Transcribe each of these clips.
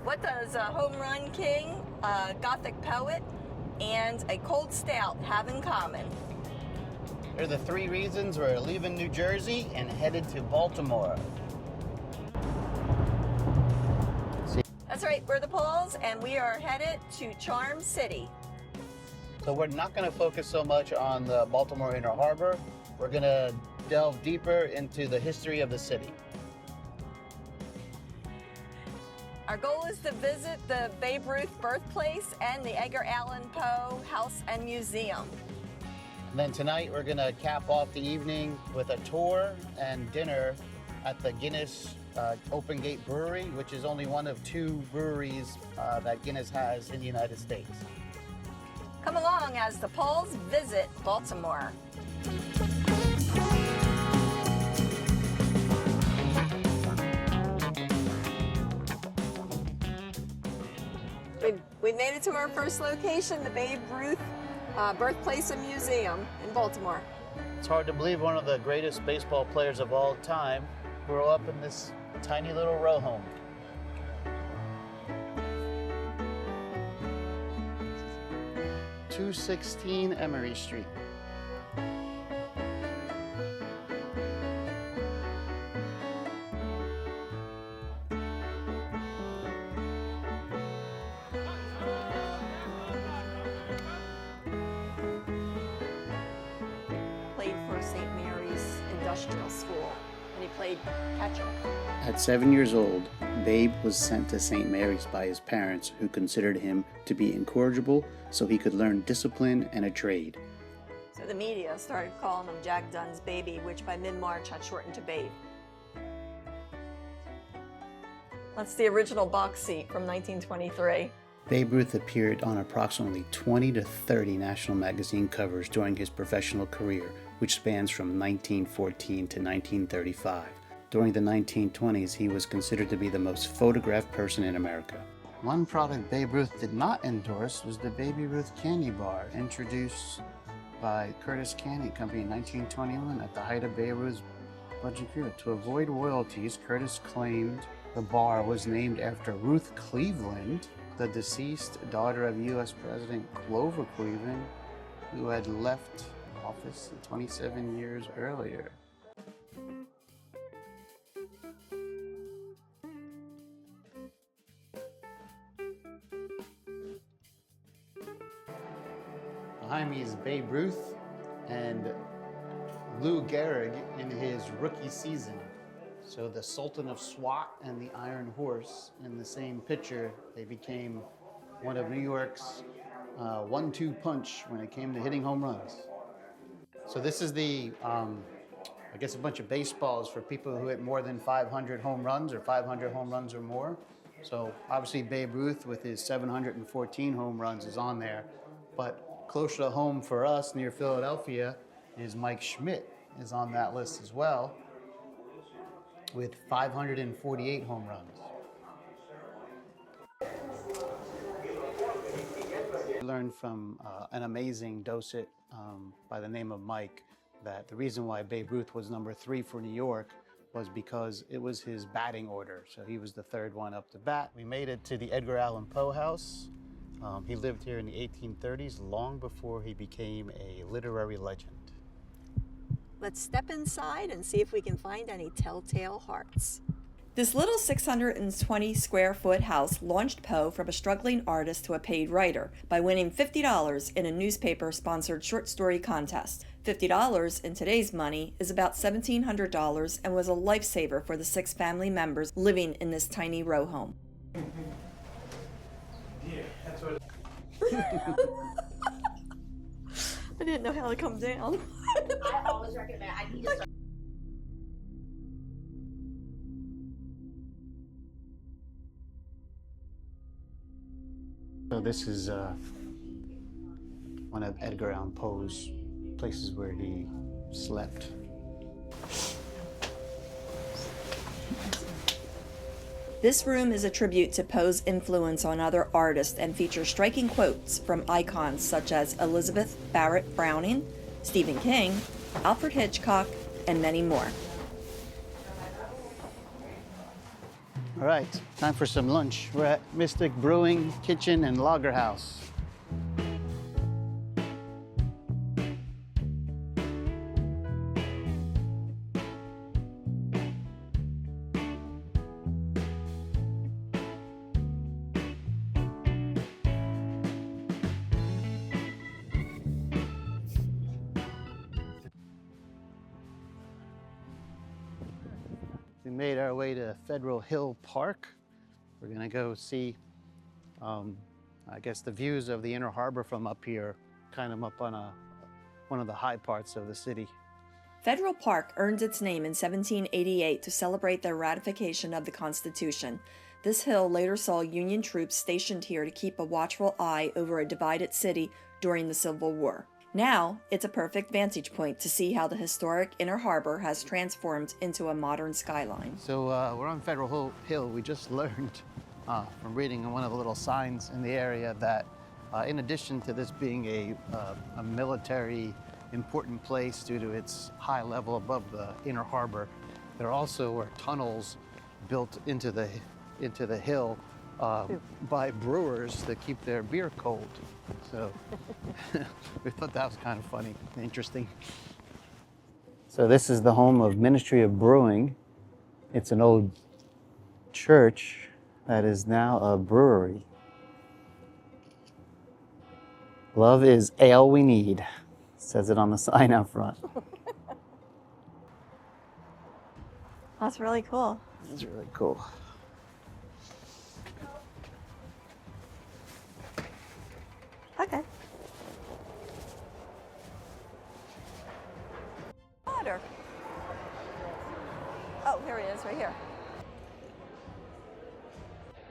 What does a home run king, a Gothic poet, and a cold stout have in common? Here are the 3 reasons we're leaving New Jersey and headed to Baltimore. That's right, we're the Pauls, and we are headed to Charm City. So we're not going to focus so much on the Baltimore Inner Harbor. We're going to delve deeper into the history of the city. Our goal is to visit the Babe Ruth birthplace and the Edgar Allan Poe House and Museum. And then tonight we're going to cap off the evening with a tour and dinner at the Guinness Open Gate Brewery, which is only one of 2 breweries that Guinness has in the United States. Come along as the Pauls visit Baltimore. We made it to our first location, the Babe Ruth birthplace and museum in Baltimore. It's hard to believe one of the greatest baseball players of all time grew up in this tiny little row home. "216 Amity Street." Played for St. Mary's Industrial School, and he played catcher. At 7 years old, Babe was sent to St. Mary's by his parents, who considered him to be incorrigible so he could learn discipline and a trade. So the media started calling him Jack Dunn's baby, which by mid-March had shortened to Babe. That's the original box seat from 1923. Babe Ruth appeared on approximately 20 to 30 national magazine covers during his professional career, which spans from 1914 to 1935. During the 1920s, he was considered to be the most photographed person in America. One product Babe Ruth did not endorse was the Baby Ruth Candy Bar, introduced by Curtis Candy Company in 1921 at the height of Babe Ruth's budget period. To avoid royalties, Curtis claimed the bar was named after Ruth Cleveland, the deceased daughter of U.S. President Grover Cleveland, who had left office 27 years earlier. Behind me is Babe Ruth and Lou Gehrig in his rookie season. So the Sultan of SWAT and the Iron Horse in the same picture, they became one of New York's 1-2 punch when it came to hitting home runs. So this is the, I guess, a bunch of baseballs for people who hit more than 500 home runs or 500 home runs or more. So obviously Babe Ruth with his 714 home runs is on there, but closer to home for us near Philadelphia is Mike Schmidt is on that list as well with 548 home runs. I learned from an amazing docent by the name of Mike that the reason why Babe Ruth was number 3 for New York was because it was his batting order. So he was the 3rd one up to bat. We made it to the Edgar Allan Poe house. He lived here in the 1830s, long before he became a literary legend. Let's step inside and see if we can find any telltale hearts. This little 620 square foot house launched Poe from a struggling artist to a paid writer by winning $50 in a newspaper-sponsored short story contest. $50 in today's money is about $1,700 and was a lifesaver for the 6 family members living in this tiny row home. Yeah, that's what I didn't know how to come down. I always recommend, I need to start. So this is one of Edgar Allan Poe's places where he slept. This room is a tribute to Poe's influence on other artists and features striking quotes from icons such as Elizabeth Barrett Browning, Stephen King, Alfred Hitchcock, and many more. All right, time for some lunch. We're at Mystic Brewing Kitchen and Lager House. We made our way to Federal Hill Park. We're gonna go see, I guess, the views of the Inner Harbor from up here, kind of up on one of the high parts of the city. Federal Park earned its name in 1788 to celebrate the ratification of the Constitution. This hill later saw Union troops stationed here to keep a watchful eye over a divided city during the Civil War. Now, it's a perfect vantage point to see how the historic Inner Harbor has transformed into a modern skyline. So we're on Federal Hill. We just learned from reading one of the little signs in the area that in addition to this being a military important place due to its high level above the Inner Harbor, there also were tunnels built into the hill by brewers to keep their beer cold. So we thought that was kind of funny and interesting. So this is the home of Ministry of Brewing. It's an old church that is now a brewery. Love is ale we need, says it on the sign out front. That's really cool. That's really cool. Okay. Water. Oh, here he is, right here.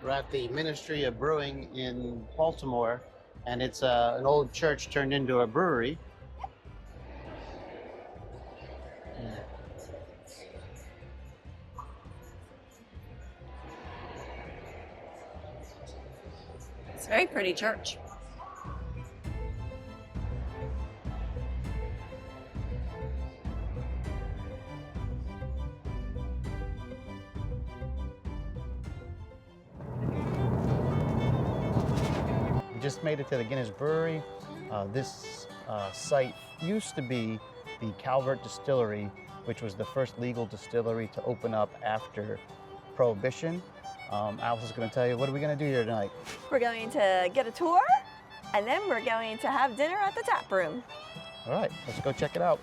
We're at the Ministry of Brewing in Baltimore, and it's an old church turned into a brewery. It's a very pretty church. We just made it to the Guinness Brewery. This site used to be the Calvert Distillery, which was the first legal distillery to open up after Prohibition. Alice is going to tell you, what are we going to do here tonight? We're going to get a tour, and then we're going to have dinner at the tap room. All right, let's go check it out.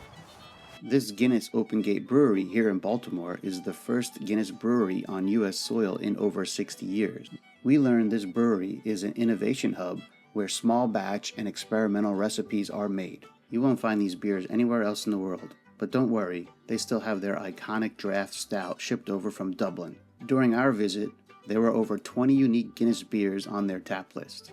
This Guinness Open Gate Brewery here in Baltimore is the first Guinness brewery on U.S. soil in over 60 years. We learned this brewery is an innovation hub where small batch and experimental recipes are made. You won't find these beers anywhere else in the world, but don't worry, they still have their iconic draft stout shipped over from Dublin. During our visit, there were over 20 unique Guinness beers on their tap list.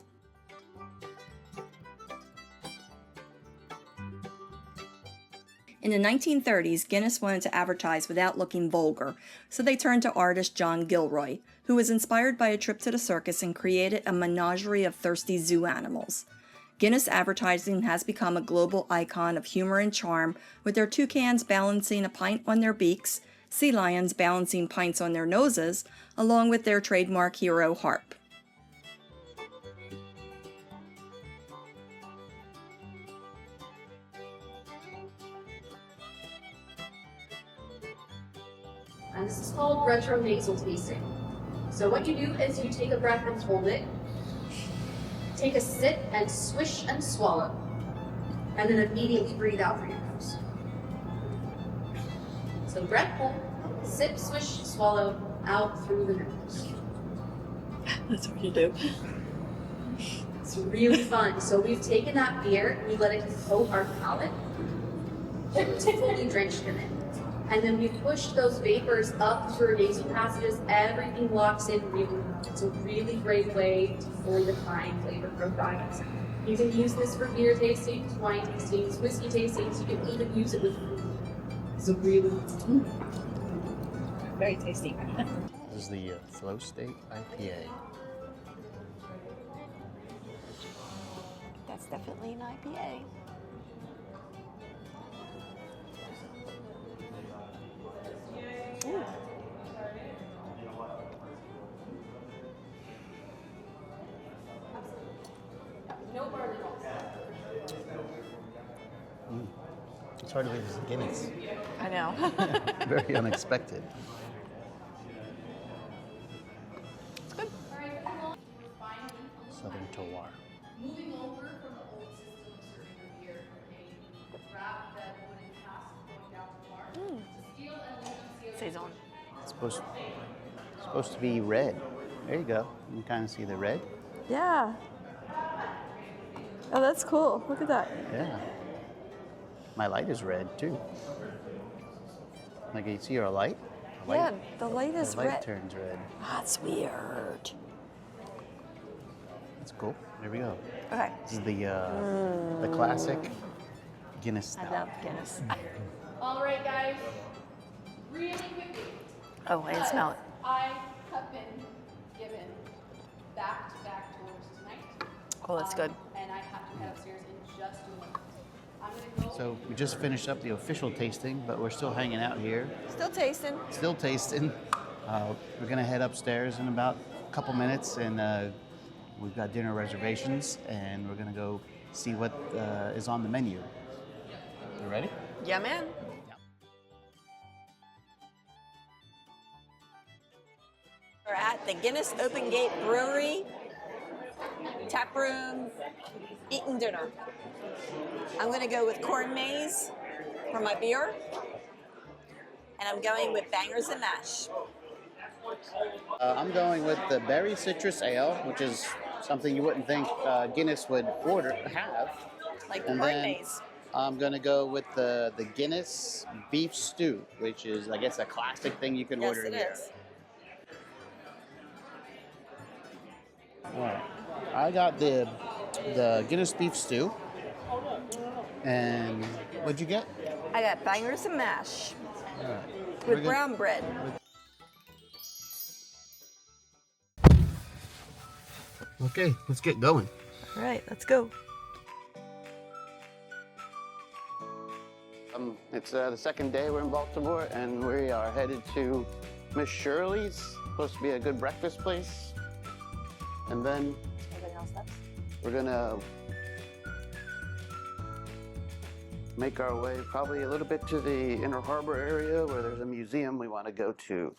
In the 1930s, Guinness wanted to advertise without looking vulgar, so they turned to artist John Gilroy, who was inspired by a trip to the circus and created a menagerie of thirsty zoo animals. Guinness advertising has become a global icon of humor and charm, with their toucans balancing a pint on their beaks, sea lions balancing pints on their noses, along with their trademark hero harp. And this is called retronasal tasting. So what you do is you take a breath and hold it, take a sip and swish and swallow, and then immediately breathe out through your nose. So breath, hold, sip, swish, swallow, out through the nose. That's what you do. It's really fun. So we've taken that beer and we let it coat our palate, fully drenched in it. And then we push those vapors up through our nasal passages. Everything locks in really well. It's a really great way to fully define flavor profiles. You can use this for beer tastings, wine tastings, whiskey tastings. You can even use it with food. It's a really Very tasty. This is the Flow State IPA. That's definitely an IPA. Ooh. It's hard to believe this is Guinness. I know. Very unexpected. It's good. Southern Terroir. Moving over from the old system of serving the beer, they grab that wooden cask going down the bar to steal and Saison. It's supposed to be red. There you go. You can kind of see the red. Yeah. Oh, that's cool. Look at that. Yeah. My light is red too. Like you see our light? Yeah, the light is The light red. turns red. That's weird. That's cool. There we go. Okay. This is the classic Guinness I style. love Guinness. All right, guys. Really quickly. Oh, I can smell it. I have been given back-to-back tours tonight. Oh, that's good. And I have to head upstairs in just a moment. I'm gonna go. So we just finished up the official tasting, but we're still hanging out here. Still tasting. Still tasting. We're gonna head upstairs in about a couple minutes, and we've got dinner reservations, and we're gonna go see what is on the menu. You ready? Yeah, man. We're at the Guinness Open Gate Brewery, tap room, eating dinner. I'm going to go with corn maze for my beer, and I'm going with bangers and mash. I'm going with the berry citrus ale, which is something you wouldn't think Guinness would have. Like And corn then maze. I'm gonna go with the Guinness beef stew, which is, I guess, a classic thing you can Yes, order it here. is. All right, I got the Guinness beef stew, and what'd you get? I got bangers and mash All right. We're with gonna- brown bread. Okay, let's get going. All right, let's go. It's the second day we're in Baltimore, and we are headed to Miss Shirley's. Supposed to be a good breakfast place. And then we're gonna make our way probably a little bit to the Inner Harbor area where there's a museum we want to go to.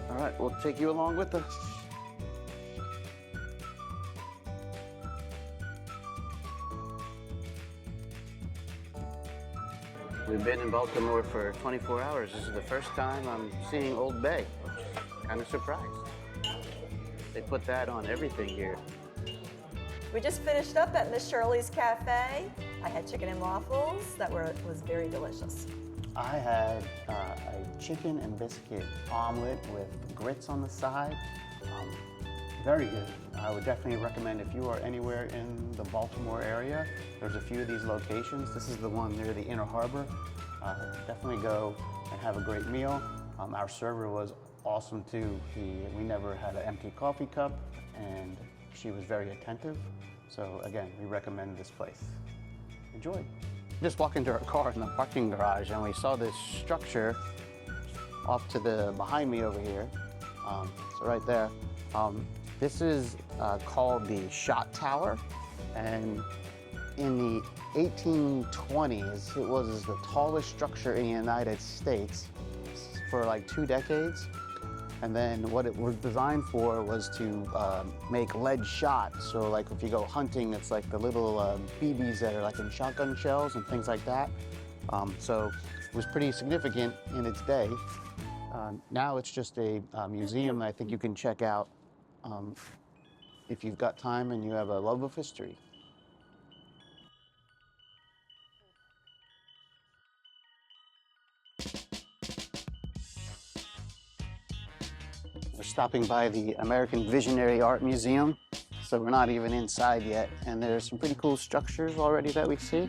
All right, we'll take you along with us. We've been in Baltimore for 24 hours. This is the first time I'm seeing Old Bay. Kind of surprised. They put that on everything here. We just finished up at Miss Shirley's Cafe. I had chicken and waffles that was very delicious. I had a chicken and biscuit omelet with grits on the side. Very good. I would definitely recommend if you are anywhere in the Baltimore area, there's a few of these locations. This is the one near the Inner Harbor. Definitely go and have a great meal. Our server was awesome too. We never had an empty coffee cup, and she was very attentive. So again, we recommend this place. Enjoy. Just walked into our car in the parking garage, and we saw this structure off to the behind me over here. So right there. This is called the Shot Tower, and in the 1820s, it was the tallest structure in the United States for like 2 decades. And then what it was designed for was to make lead shot. So like if you go hunting, it's like the little BBs that are like in shotgun shells and things like that. So it was pretty significant in its day. Now it's just a museum that I think you can check out if you've got time and you have a love of history. We're stopping by the American Visionary Art Museum, so we're not even inside yet, and there's some pretty cool structures already that we see.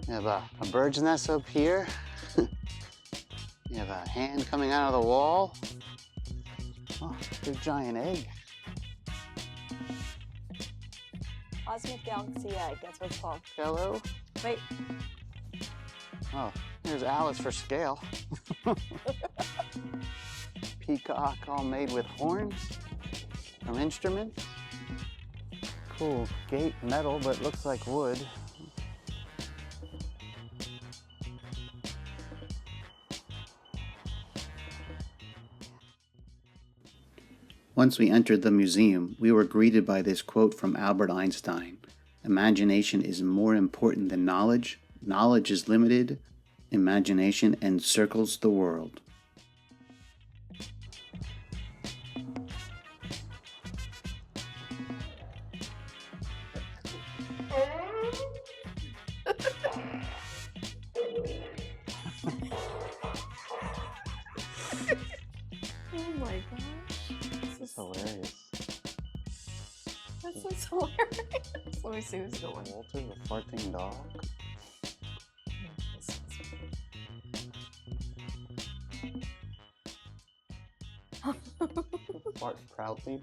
You have a bird's nest up here. You have a hand coming out of the wall. Oh, big giant egg. Cosmic Galaxy Egg, that's what it's called. Hello. Wait, Oh, there's Alice for scale. Peacock all made with horns from instruments. Cool gate metal, but looks like wood. Once we entered the museum, we were greeted by this quote from Albert Einstein: "Imagination is more important than knowledge. Knowledge is limited. Imagination encircles the world." Oh my gosh. This is hilarious. This is hilarious. Let me see who's going. Walter the farting dog. Fart proudly.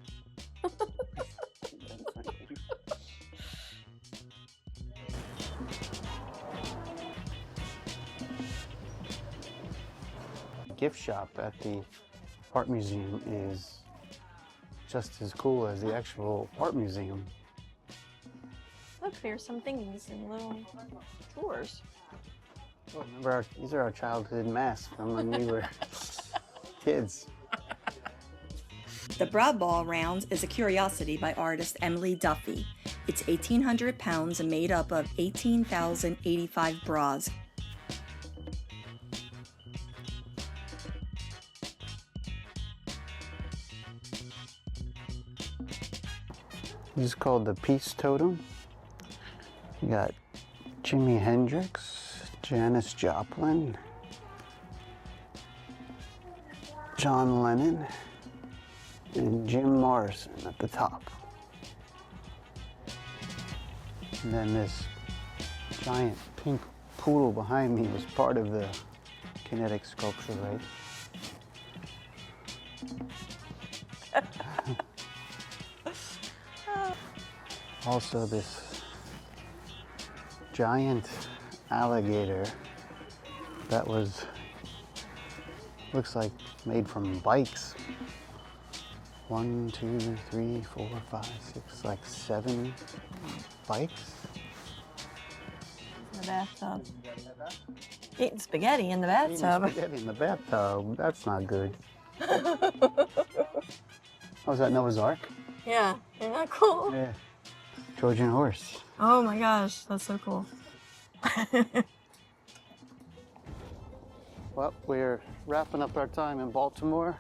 Gift shop at the art museum is just as cool as the actual art museum. Look, there's some things in little drawers. Oh, remember, these are our childhood masks from when we were kids. The Broad Ball Round is a curiosity by artist Emily Duffy. It's 1,800 pounds and made up of 18,085 bras. This is called the Peace Totem. You got Jimi Hendrix, Janis Joplin, John Lennon, and Jim Morrison at the top. And then this giant pink poodle behind me was part of the kinetic sculpture, right? Also this giant alligator that looks like made from bikes. 1, 2, 3, 4, 5, 6, like 7 bikes. In the bathtub. Eating spaghetti in the Eating bathtub. spaghetti in the bathtub. That's not good. Oh, is that Noah's Ark? Yeah, isn't that cool? Yeah. Trojan horse. Oh my gosh, that's so cool. Well, we're wrapping up our time in Baltimore.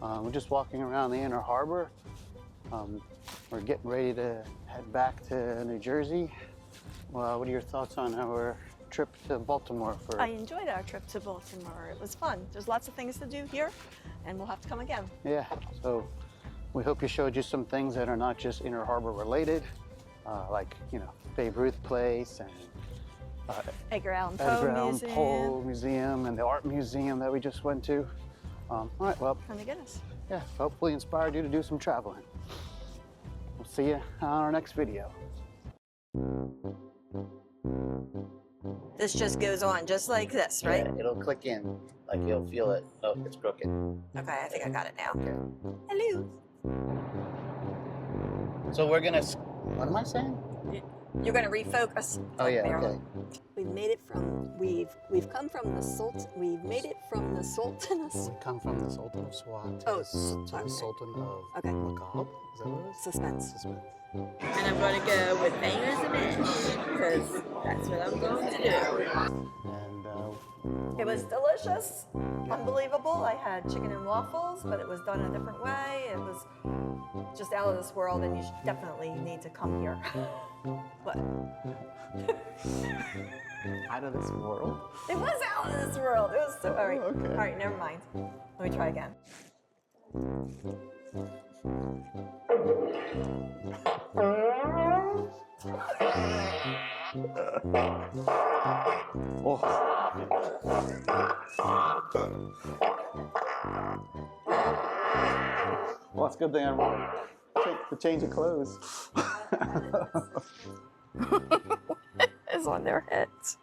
We're just walking around the Inner Harbor. We're getting ready to head back to New Jersey. Well, what are your thoughts on our trip to Baltimore? I enjoyed our trip to Baltimore. It was fun. There's lots of things to do here, and we'll have to come again. Yeah, so we hope you showed you some things that are not just Inner Harbor related, like, you know, Babe Ruth Place and Edgar Allan Edgar Allan Museum. Poe Museum and the art museum that we just went to. All right, well, And the Guinness. yeah, hopefully inspired you to do some traveling. We'll see you on our next video. This just goes on just like this, right? Yeah, it'll click in, like you'll feel it. Oh, it's crooked. Okay, I think I got it now. Okay. Hello. So we're gonna. What am I saying? You're gonna refocus. Oh yeah. There. Okay. We've made it from. We've come from the salt. We've made it from the sultaness. We come from the Sultan of Swat to, Oh, to okay. the Sultan of Okay. Macabre. Is that what it is? Suspense. Suspense. And I'm gonna go with bangers and mash because that's what I'm going to do. And It was delicious, unbelievable. I had chicken and waffles, but it was done a different way. It was just out of this world, and you should definitely need to come here. But out of this world. it was out of this world. It was so. All right, okay. all right, never mind. Let me try again. Oh. Well, it's a good thing I wanted to change of clothes. It's on their heads.